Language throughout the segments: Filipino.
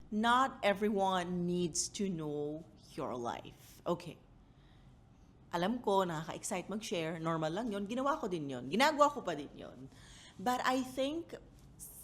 not everyone needs to know your life. Okay. Alam ko, nakaka-excite mag-share, normal lang yon. Ginawa ko din yon. Ginagawa ko pa din yon. But I think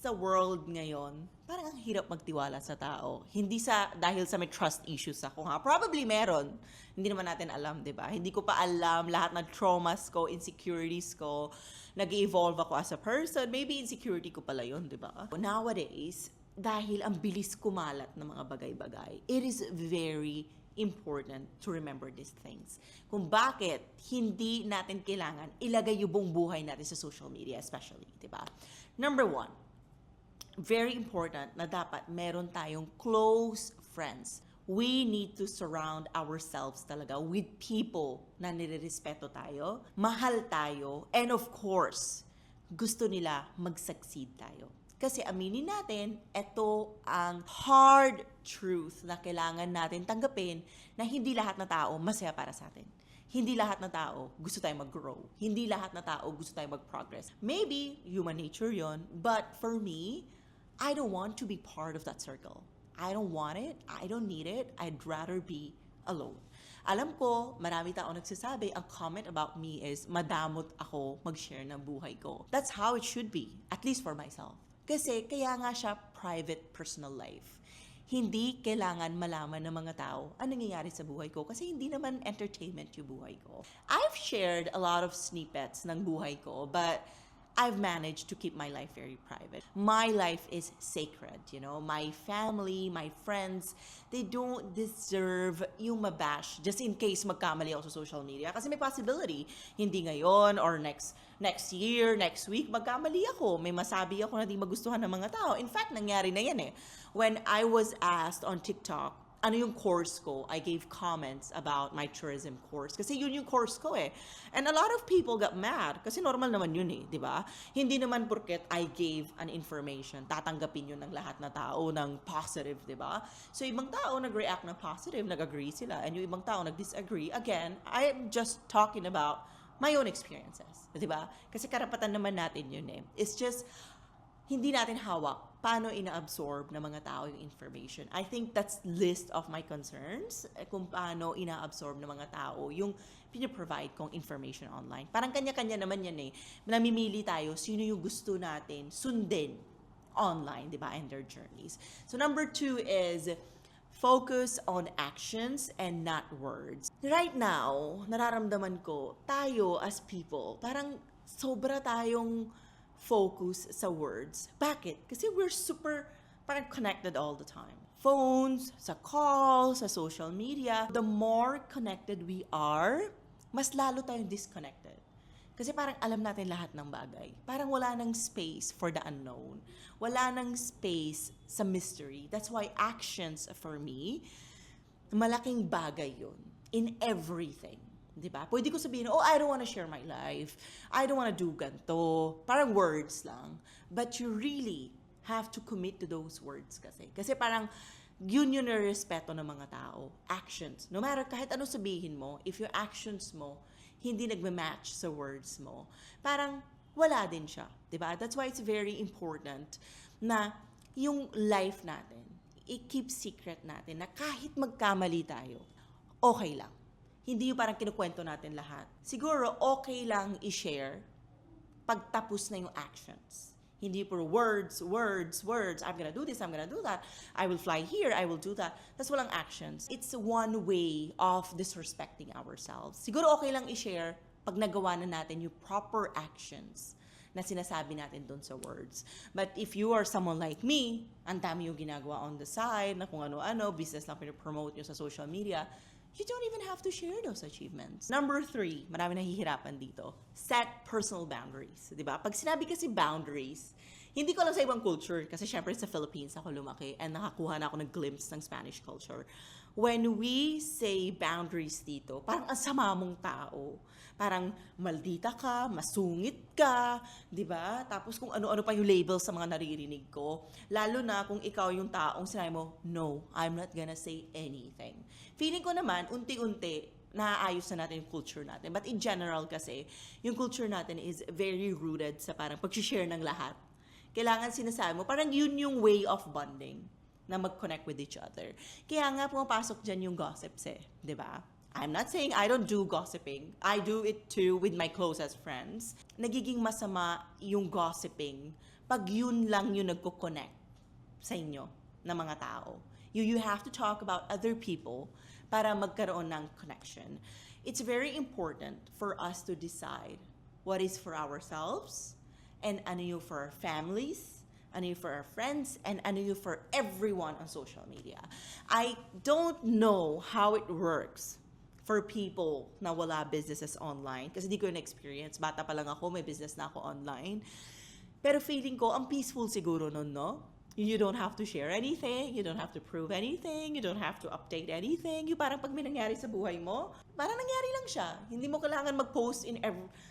sa world ngayon, parang ang hirap magtiwala sa tao. Hindi dahil sa may trust issues ako ha. Probably meron. Hindi naman natin alam, di ba? Hindi ko pa alam lahat ng traumas ko, insecurities ko. Nag-evolve ako as a person. Maybe insecurity ko pala yun, di ba? Nowadays, dahil ang bilis kumalat ng mga bagay-bagay, it is very important to remember these things. Kung bakit hindi natin kailangan ilagay yung buong buhay natin sa social media, especially, di ba? Number one, very important na dapat meron tayong close friends. We need to surround ourselves talaga with people na nirerespeto tayo, mahal tayo, and of course, gusto nila mag-succeed tayo. Kasi aminin natin, ito ang hard truth na kailangan natin tanggapin na hindi lahat na tao masaya para sa atin. Hindi lahat na tao gusto tayong mag-grow. Hindi lahat na tao gusto tayong mag-progress. Maybe human nature yon, but for me, I don't want to be part of that circle. I don't want it. I don't need it. I'd rather be alone. Alam ko, marami tao nagsasabi, ang comment about me is, madamot ako mag-share ng buhay ko. That's how it should be, at least for myself. Kasi kaya nga siya private personal life. Hindi kailangan malaman ng mga tao ang nangyayari sa buhay ko kasi hindi naman entertainment yung buhay ko. I've shared a lot of snippets ng buhay ko, but I've managed to keep my life very private. My life is sacred, you know. My family, my friends, they don't deserve yung mabash just in case magkamali ako sa social media. Kasi may possibility, hindi ngayon or next year, next week, magkamali ako. May masabi ako na di magustuhan ng mga tao. In fact, nangyari na yan eh. When I was asked on TikTok, ano yung course ko, I gave comments about my tourism course. Kasi yun yung course ko eh. And a lot of people got mad. Kasi normal naman yun eh, di ba? Hindi naman porket I gave an information, tatanggapin yun ng lahat na tao ng positive, di ba? So ibang tao nag-react ng positive, nag-agree sila. And yung ibang tao nag-disagree. Again, I'm just talking about my own experiences, di ba? Kasi karapatan naman natin yun eh. It's just, hindi natin hawak paano ina-absorb ng mga tao yung information. I think that's list of my concerns kung paano ina-absorb ng mga tao yung pinaprovide kong information online. Parang kanya-kanya naman yan eh. Namimili tayo sino yung gusto natin sundin online, di ba, and their journeys. So number 2 is focus on actions and not words. Right now, nararamdaman ko, tayo as people, parang sobra tayong focus sa words. Bakit? Kasi we're super parang connected all the time. Phones, sa calls, sa social media. The more connected we are, mas lalo tayong disconnected. Kasi parang alam natin lahat ng bagay. Parang wala nang space for the unknown. Wala nang space sa mystery. That's why actions for me, malaking bagay yun in everything. Diba? Pwede ko sabihin, oh, I don't want to share my life. I don't want to do ganito. Parang words lang. But you really have to commit to those words kasi. Kasi parang yun yung respeto ng mga tao. Actions. No matter kahit ano sabihin mo, if your actions mo hindi nagme-match sa words mo, parang wala din siya. Diba? That's why it's very important na yung life natin, i-keep secret natin na kahit magkamali tayo, okay lang. Hindi yung parang kinukwento natin lahat. Siguro, okay lang i-share pagtapos na yung actions. Hindi puro words. I'm gonna do this, I'm gonna do that. I will fly here, I will do that. That's walang actions. It's one way of disrespecting ourselves. Siguro okay lang i-share pag nagawa na natin yung proper actions na sinasabi natin doon sa words. But if you are someone like me, ang dami yung ginagawa on the side, na kung ano-ano, business lang pinapromote nyo sa social media, you don't even have to share those achievements. Number 3, marami nahihirapan dito. Set personal boundaries. Diba? Pag sinabi kasi boundaries, hindi ko lang sa ibang culture, kasi syempre sa Philippines ako lumaki and nakakuha na ako ng glimpse ng Spanish culture. When we say boundaries dito, parang ang sama mong tao. Parang maldita ka, masungit ka, di ba? Tapos kung ano-ano pa yung label sa mga naririnig ko. Lalo na kung ikaw yung taong sinabi mo, no, I'm not gonna say anything. Feeling ko naman, unti-unti, naaayos na natin yung culture natin. But in general kasi, yung culture natin is very rooted sa parang pag-share ng lahat. Kailangan sinasabi mo, parang yun yung way of bonding. na mag-connect with each other. Kaya nga pumapasok dyan yung gossips di ba? I'm not saying I don't do gossiping. I do it too with my closest friends. Nagiging masama yung gossiping pag yun lang yung nagko-connect sa inyo na mga tao. You have to talk about other people para magkaroon ng connection. It's very important for us to decide what is for ourselves and ano yung for our families, ano yung for our friends, and ano yung for everyone on social media. I don't know how it works for people na wala businesses online kasi di ko yung experience. Bata pa lang ako, may business na ako online. Pero feeling ko, ang peaceful siguro nun, no? You don't have to share anything, you don't have to prove anything, you don't have to update anything. Yung parang pag may nangyari sa buhay mo, parang nangyari lang siya. Hindi mo kailangan mag-post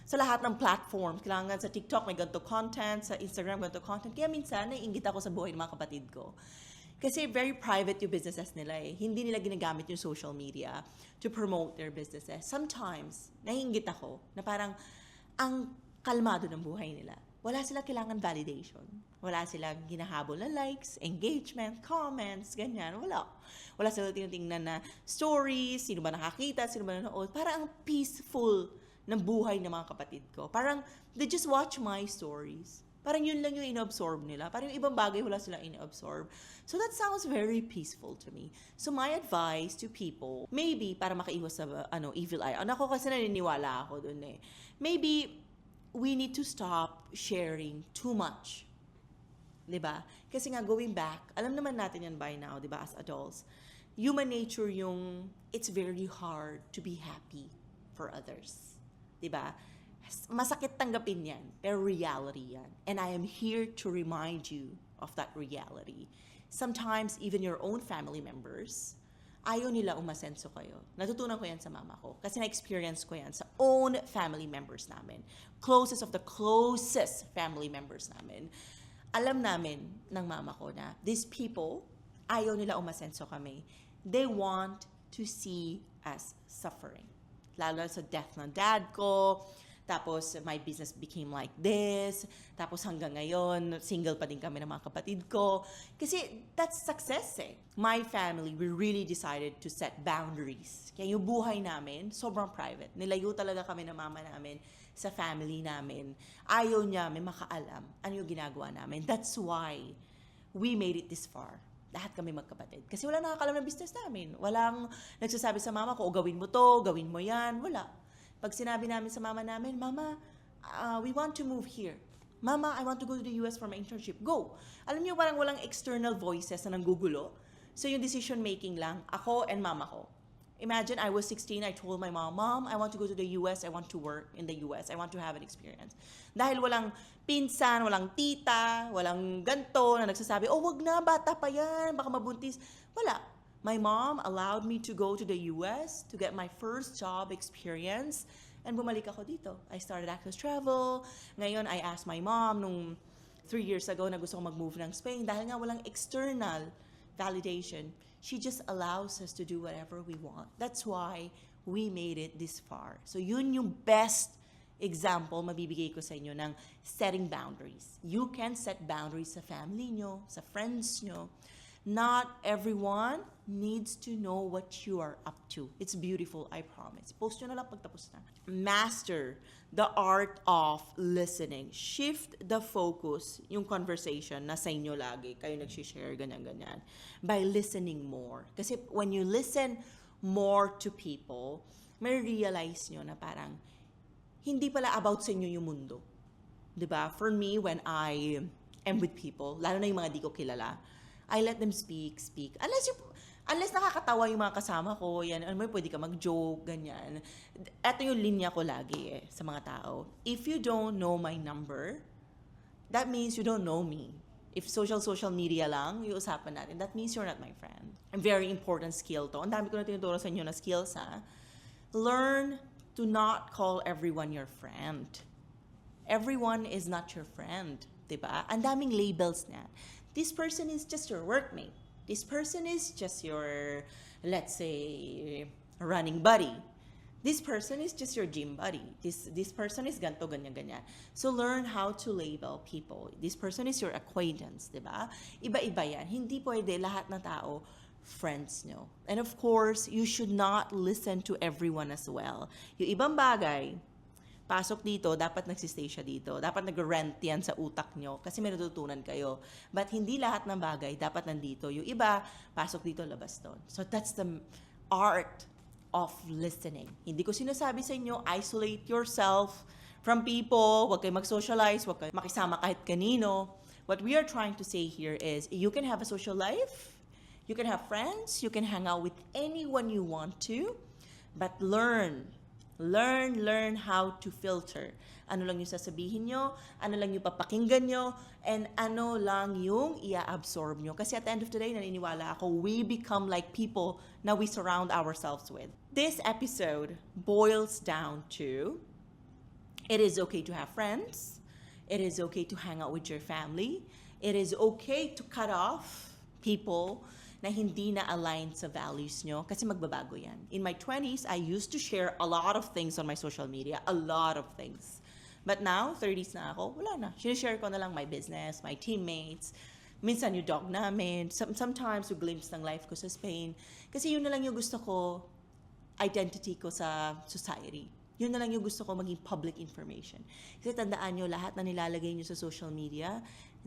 sa lahat ng platform. Kailangan sa TikTok may ganito content, sa Instagram ganito content. Kaya minsan, naiingit ako sa buhay ng mga kapatid ko. Kasi very private yung businesses nila Hindi nila ginagamit yung social media to promote their businesses. Sometimes, naiingit ako na parang ang kalmado ng buhay nila. Wala sila kailangan validation. Wala silang hinahabol na likes, engagement, comments, ganyan. Wala sila tinitingnan na stories, sino ba nakakita, sino ba nanood. Parang ang peaceful ng buhay ng mga kapatid ko. Parang they just watch my stories. Parang yun lang yung inabsorb nila. Parang yung ibang bagay wala silang inabsorb. So that sounds very peaceful to me. So my advice to people, maybe para makaiwas sa evil eye. Ako kasi naniniwala ako dun Maybe we need to stop sharing too much. 'Di ba? Kasi nga going back, alam naman natin yan by now, 'di ba, as adults. Human nature yung it's very hard to be happy for others. 'Di ba? Masakit tanggapin yan, pero reality yan. And I am here to remind you of that reality. Sometimes even your own family members, ayaw nila umasenso kayo. Natutunan ko yan sa mama ko. Kasi na-experience ko yan sa own family members namin. Closest of the closest family members namin. Alam namin ng mama ko na these people, ayaw nila umasenso kami. They want to see us suffering. Lalo sa death ng dad ko, tapos my business became like this, tapos hanggang ngayon, single pa din kami ng mga kapatid ko. Kasi that's success My family, we really decided to set boundaries. Kaya yung buhay namin, sobrang private. Nilayo talaga kami ng mama namin sa family namin. Ayaw niya may makaalam ano yung ginagawa namin. That's why we made it this far. Lahat kami magkapatid. Kasi wala nakakalam ng business namin. Walang nagsasabi sa mama ko, gawin mo to, gawin mo yan. Wala. Pag sinabi namin sa mama namin, Mama, we want to move here. Mama, I want to go to the US for my internship. Go! Alam niyo, parang walang external voices na nanggugulo. So yung decision making lang, ako and mama ko. Imagine, I was 16, I told my mom, Mom, I want to go to the US, I want to work in the US, I want to have an experience. Dahil walang pinsan, walang tita, walang ganto na nagsasabi, oh, wag na, bata pa yan, baka mabuntis. Wala. My mom allowed me to go to the US to get my first job experience and bumalik ako dito. I started Access Travel. Ngayon, I asked my mom nung 3 years ago na gusto ko mag-move ng Spain dahil nga walang external validation. She just allows us to do whatever we want. That's why we made it this far. So yun yung best example mabibigay ko sa inyo ng setting boundaries. You can set boundaries sa family nyo, sa friends nyo. Not everyone needs to know what you are up to. It's beautiful, I promise. Post nyo na lang pagtapos na. Master the art of listening. Shift the focus, yung conversation na sa inyo lagi, kayo nagsishare, ganyan-ganyan, by listening more. Kasi when you listen more to people, may realize nyo na parang hindi pala about sa inyo yung mundo. 'Di ba? For me, when I am with people, lalo na yung mga di ko kilala, I let them speak. Unless nakakatawa yung mga kasama ko, yan, pwede ka mag-joke, ganyan. Ito yung linya ko lagi sa mga tao. If you don't know my number, that means you don't know me. If social media lang, yung usapan natin, that means you're not my friend. A very important skill to. Ang dami ko na tinuturo sa inyo na skills, ha? Learn to not call everyone your friend. Everyone is not your friend, diba? Ang daming labels na. This person is just your workmate. This person is just your, let's say, running buddy. This person is just your gym buddy. This person is ganto, ganyan, ganyan. So learn how to label people. This person is your acquaintance, di ba? Iba-iba yan. Hindi pwede lahat ng tao friends nyo. And of course, you should not listen to everyone as well. Yung ibang bagay, pasok dito, dapat nagsistay siya dito. Dapat nag-rent yan sa utak nyo kasi may natutunan kayo. But hindi lahat ng bagay dapat nandito. Yung iba, pasok dito, labas doon. So that's the art of listening. Hindi ko sinasabi sa inyo, isolate yourself from people, huwag kayo mag-socialize, huwag kayo makisama kahit kanino. What we are trying to say here is, you can have a social life, you can have friends, you can hang out with anyone you want to, but learn how to filter. Ano lang yung sasabihin nyo, ano lang yung papakinggan nyo, and ano lang yung i-absorb nyo. Kasi at the end of the day, naniniwala ako, we become like people na we surround ourselves with. This episode boils down to, it is okay to have friends, it is okay to hang out with your family, it is okay to cut off people na hindi na aligned sa values nyo kasi magbabago yan. In my 20s, I used to share a lot of things on my social media, a lot of things. But now, 30s na ako, wala na. Sinishare ko na lang my business, my teammates, minsan yung dog namin, sometimes yung glimpse ng life ko sa Spain. Kasi yun na lang yung gusto ko, identity ko sa society. Yun na lang yung gusto ko maging public information. Kasi tandaan nyo, lahat na nilalagay nyo sa social media,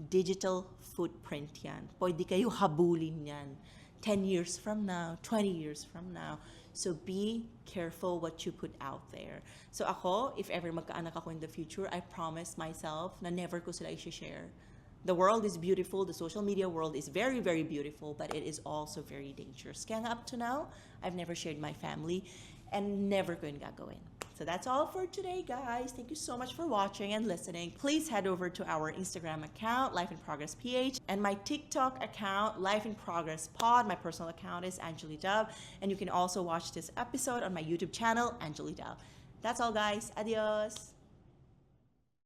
digital footprint yan. Pwede kayo habulin yan. 10 years from now, 20 years from now. So be careful what you put out there. So ako, if ever magkaanak ako in the future, I promise myself na never ko sila i-share. The world is beautiful, the social media world is very, very beautiful, but it is also very dangerous. Kaya nga up to now, I've never shared my family and never ko yun gagawin. So that's all for today, guys. Thank you so much for watching and listening. Please head over to our Instagram account, Life in Progress PH, and my TikTok account, Life in Progress Pod. My personal account is Angeli Dove, and you can also watch this episode on my YouTube channel, Angeli Dove. That's all, guys. Adios.